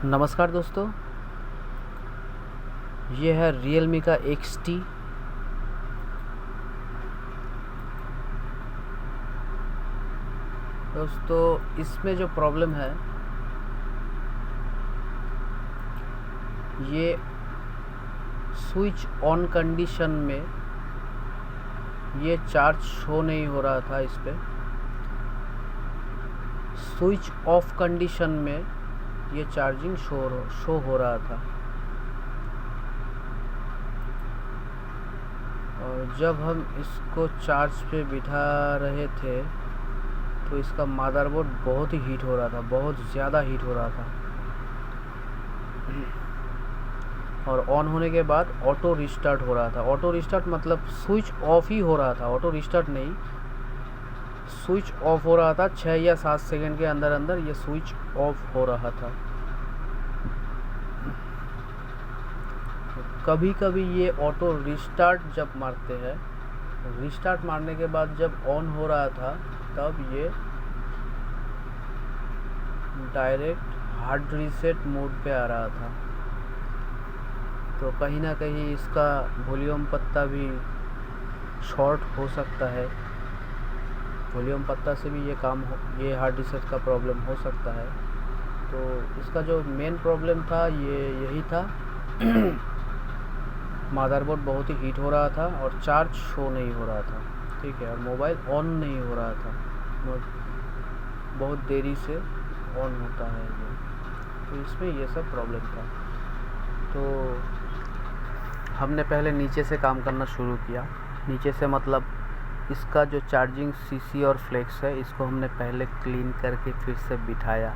नमस्कार दोस्तों, ये है Realme का XT। दोस्तों इसमें जो प्रॉब्लम है ये स्विच ऑन कंडीशन में ये चार्ज शो नहीं हो रहा था। इस पे स्विच ऑफ कंडीशन में ये चार्जिंग शो हो रहा था। और जब हम इसको चार्ज पे बिठा रहे थे तो इसका मदरबोर्ड बहुत ही हीट हो रहा था, बहुत ज़्यादा हीट हो रहा था। और ऑन होने के बाद ऑटो रिस्टार्ट हो रहा था। ऑटो रिस्टार्ट मतलब स्विच ऑफ ही हो रहा था, ऑटो रिस्टार्ट नहीं, स्विच ऑफ हो रहा था। 6 या 7 सेकंड के अंदर अंदर ये स्विच ऑफ हो रहा था। कभी कभी ये ऑटो रिस्टार्ट जब मारते हैं, रिस्टार्ट मारने के बाद जब ऑन हो रहा था तब ये डायरेक्ट हार्ड रीसेट मोड पे आ रहा था। तो कहीं ना कहीं इसका वॉल्यूम पत्ता भी शॉर्ट हो सकता है। वॉल्यूम पत्ता से भी ये हार्ड रीसेट का प्रॉब्लम हो सकता है। तो इसका जो मेन प्रॉब्लम था ये यही था। मदरबोर्ड बहुत ही हीट हो रहा था और चार्ज शो नहीं हो रहा था, ठीक है। और मोबाइल ऑन नहीं हो रहा था, बहुत देरी से ऑन होता है ये। तो इसमें ये सब प्रॉब्लम था। तो हमने पहले नीचे से काम करना शुरू किया। नीचे से मतलब इसका जो चार्जिंग सीसी और फ्लेक्स है इसको हमने पहले क्लीन करके फिर से बिठाया।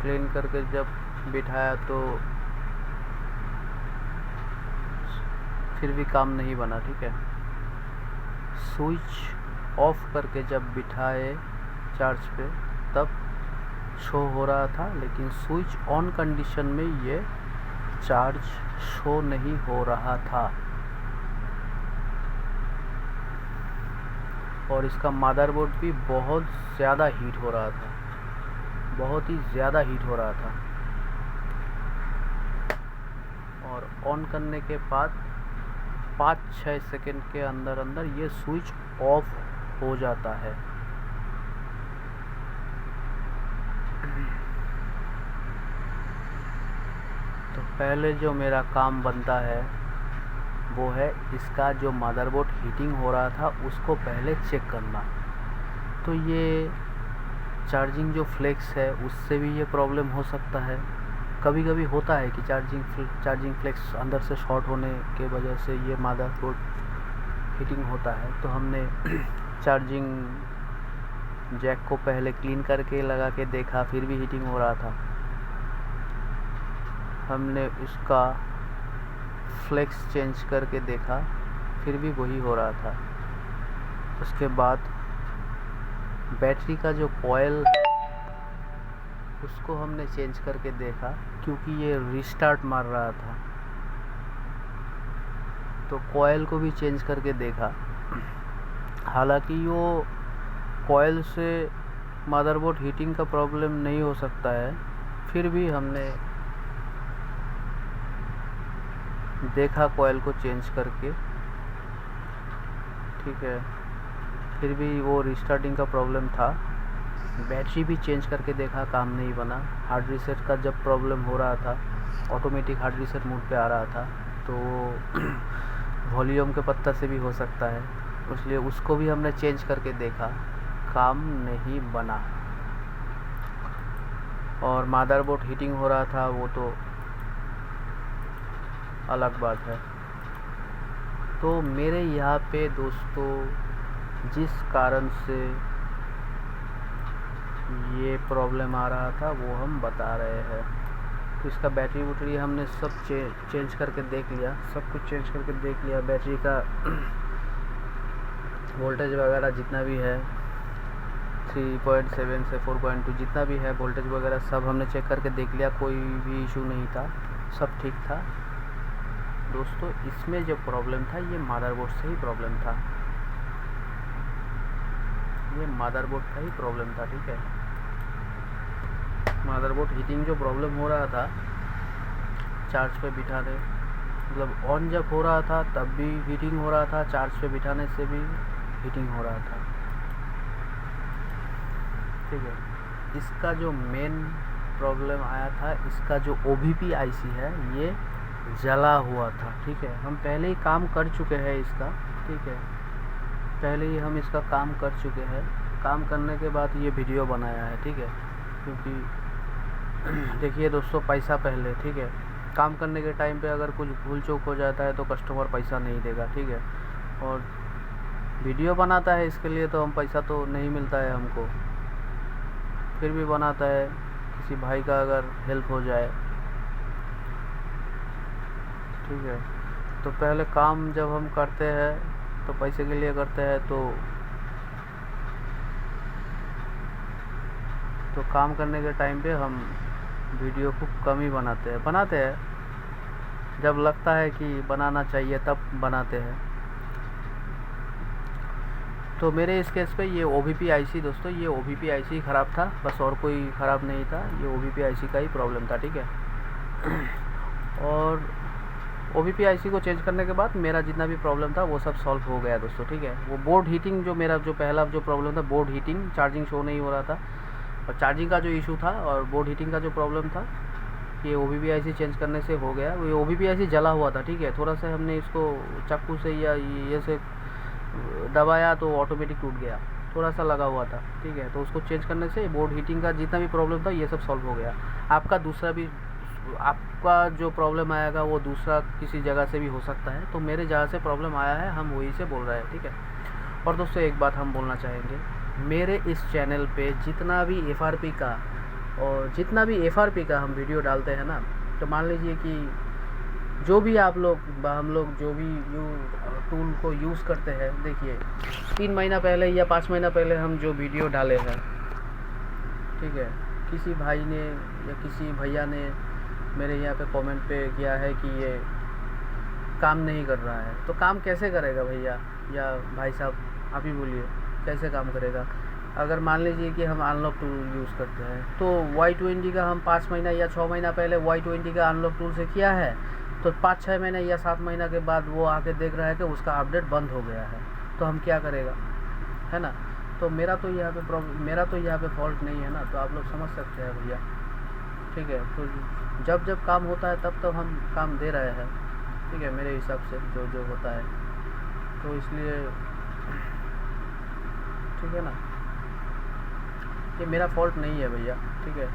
क्लीन करके जब बिठाया तो फिर भी काम नहीं बना, ठीक है। स्विच ऑफ करके जब बिठाए चार्ज पे तब शो हो रहा था, लेकिन स्विच ऑन कंडीशन में ये चार्ज शो नहीं हो रहा था। और इसका मदरबोर्ड भी बहुत ज़्यादा हीट हो रहा था, बहुत ही ज़्यादा हीट हो रहा था। और ऑन करने के बाद 5-6 सेकंड के अंदर अंदर ये स्विच ऑफ हो जाता है। तो पहले जो मेरा काम बनता है वो है इसका जो मदरबोर्ड हीटिंग हो रहा था उसको पहले चेक करना। तो ये चार्जिंग जो फ्लेक्स है उससे भी ये प्रॉब्लम हो सकता है। कभी कभी होता है कि चार्जिंग फ्लेक्स अंदर से शॉर्ट होने के वजह से ये मदरबोर्ड हीटिंग होता है। तो हमने चार्जिंग जैक को पहले क्लीन करके लगा के देखा, फिर भी हीटिंग हो रहा था। हमने उसका फ्लेक्स चेंज करके देखा, फिर भी वही हो रहा था। उसके बाद बैटरी का जो कॉइल उसको हमने चेंज करके देखा, क्योंकि ये रिस्टार्ट मार रहा था। तो कॉइल को भी चेंज करके देखा। हालांकि वो कॉइल से मदरबोर्ड हीटिंग का प्रॉब्लम नहीं हो सकता है, फिर भी हमने देखा कॉइल को चेंज करके, ठीक है, फिर भी वो रिस्टार्टिंग का प्रॉब्लम था। बैटरी भी चेंज करके देखा, काम नहीं बना। हार्ड रीसेट का जब प्रॉब्लम हो रहा था, ऑटोमेटिक हार्ड रीसेट मोड पे आ रहा था, तो वॉल्यूम के पत्ता से भी हो सकता है, इसलिए उसको भी हमने चेंज करके देखा, काम नहीं बना। और मदरबोर्ड हीटिंग हो रहा था वो तो अलग बात है। तो मेरे यहाँ पे दोस्तों जिस कारण से ये प्रॉब्लम आ रहा था वो हम बता रहे हैं। तो इसका बैटरी वूटरी हमने सब चेंज करके देख लिया, सब कुछ चेंज करके देख लिया। बैटरी का वोल्टेज वगैरह जितना भी है 3.7 से 4.2 जितना भी है वोल्टेज वगैरह सब हमने चेक करके देख लिया, कोई भी इशू नहीं था, सब ठीक था। दोस्तों इसमें जो प्रॉब्लम था ये मदरबोर्ड से ही प्रॉब्लम था। ये मदरबोर्ड का ही प्रॉब्लम था, ठीक है। मदरबोर्ड हीटिंग जो प्रॉब्लम हो रहा था चार्ज पे बिठाने, मतलब ऑन जब हो रहा था तब भी हीटिंग हो रहा था, चार्ज पे बिठाने से भी हीटिंग हो रहा था, ठीक है। इसका जो मेन प्रॉब्लम आया था, इसका जो OBP IC है ये जला हुआ था, ठीक है। हम पहले ही काम कर चुके हैं इसका, ठीक है, पहले ही हम इसका काम कर चुके हैं। काम करने के बाद ये वीडियो बनाया है, ठीक है। क्योंकि देखिए दोस्तों, पैसा पहले, ठीक है। काम करने के टाइम पे अगर कुछ भूल चूक हो जाता है तो कस्टमर पैसा नहीं देगा, ठीक है। और वीडियो बनाता है इसके लिए तो हम पैसा तो नहीं मिलता है हमको, फिर भी बनाता है, किसी भाई का अगर हेल्प हो जाए, ठीक है। तो पहले काम जब हम करते हैं तो पैसे के लिए करते हैं, तो काम करने के टाइम पे हम वीडियो खूब कम ही बनाते हैं, जब लगता है कि बनाना चाहिए तब बनाते हैं। तो मेरे इस केस पे ये OBP IC दोस्तों, ये OBP IC ख़राब था, बस और कोई ख़राब नहीं था, ये OBP IC का ही प्रॉब्लम था, ठीक है। और OBP IC को चेंज करने के बाद मेरा जितना भी प्रॉब्लम था वो सब सॉल्व हो गया दोस्तों, ठीक है। वो बोर्ड हीटिंग जो मेरा जो पहला जो प्रॉब्लम था, बोर्ड हीटिंग, चार्जिंग शो नहीं हो रहा था, और चार्जिंग का जो इशू था और बोर्ड हीटिंग का जो प्रॉब्लम था, ये OBP IC चेंज करने से हो गया। ये OBP IC जला हुआ था, ठीक है। थोड़ा सा हमने इसको चाकू से या ये से दबाया तो ऑटोमेटिक टूट गया, थोड़ा सा लगा हुआ था, ठीक है। तो उसको चेंज करने से बोर्ड हीटिंग का जितना भी प्रॉब्लम था ये सब सॉल्व हो गया। आपका जो प्रॉब्लम आएगा वो दूसरा किसी जगह से भी हो सकता है, तो मेरे जहाँ से प्रॉब्लम आया है हम वही से बोल रहे हैं, ठीक है। और दोस्तों एक बात हम बोलना चाहेंगे, मेरे इस चैनल पे जितना भी FRP का हम वीडियो डालते हैं ना, तो मान लीजिए कि जो भी हम लोग जो भी टूल को यूज़ करते हैं, देखिए 3 महीना पहले या 5 महीना पहले हम जो वीडियो डाले हैं, ठीक है, किसी भाई ने या किसी भैया ने मेरे यहाँ पे कमेंट पे किया है कि ये काम नहीं कर रहा है, तो काम कैसे करेगा भैया या भाई साहब, आप ही बोलिए कैसे काम करेगा। अगर मान लीजिए कि हम अनलॉक टूल यूज़ करते हैं, तो Y20 का हम 5 महीना या 6 महीना पहले Y20 का अनलॉक टूल से किया है, तो 5-6 महीने या 7 महीना के बाद वो आके देख रहा है कि उसका अपडेट बंद हो गया है, तो हम क्या करेगा, है ना। तो मेरा तो यहाँ पे फॉल्ट नहीं है ना, तो आप लोग समझ सकते हैं भैया, ठीक है। तो जब काम होता है तब हम काम दे रहे हैं, ठीक है, मेरे हिसाब से जो होता है, तो इसलिए ठीक है ना, ये मेरा फॉल्ट नहीं है भैया, ठीक है।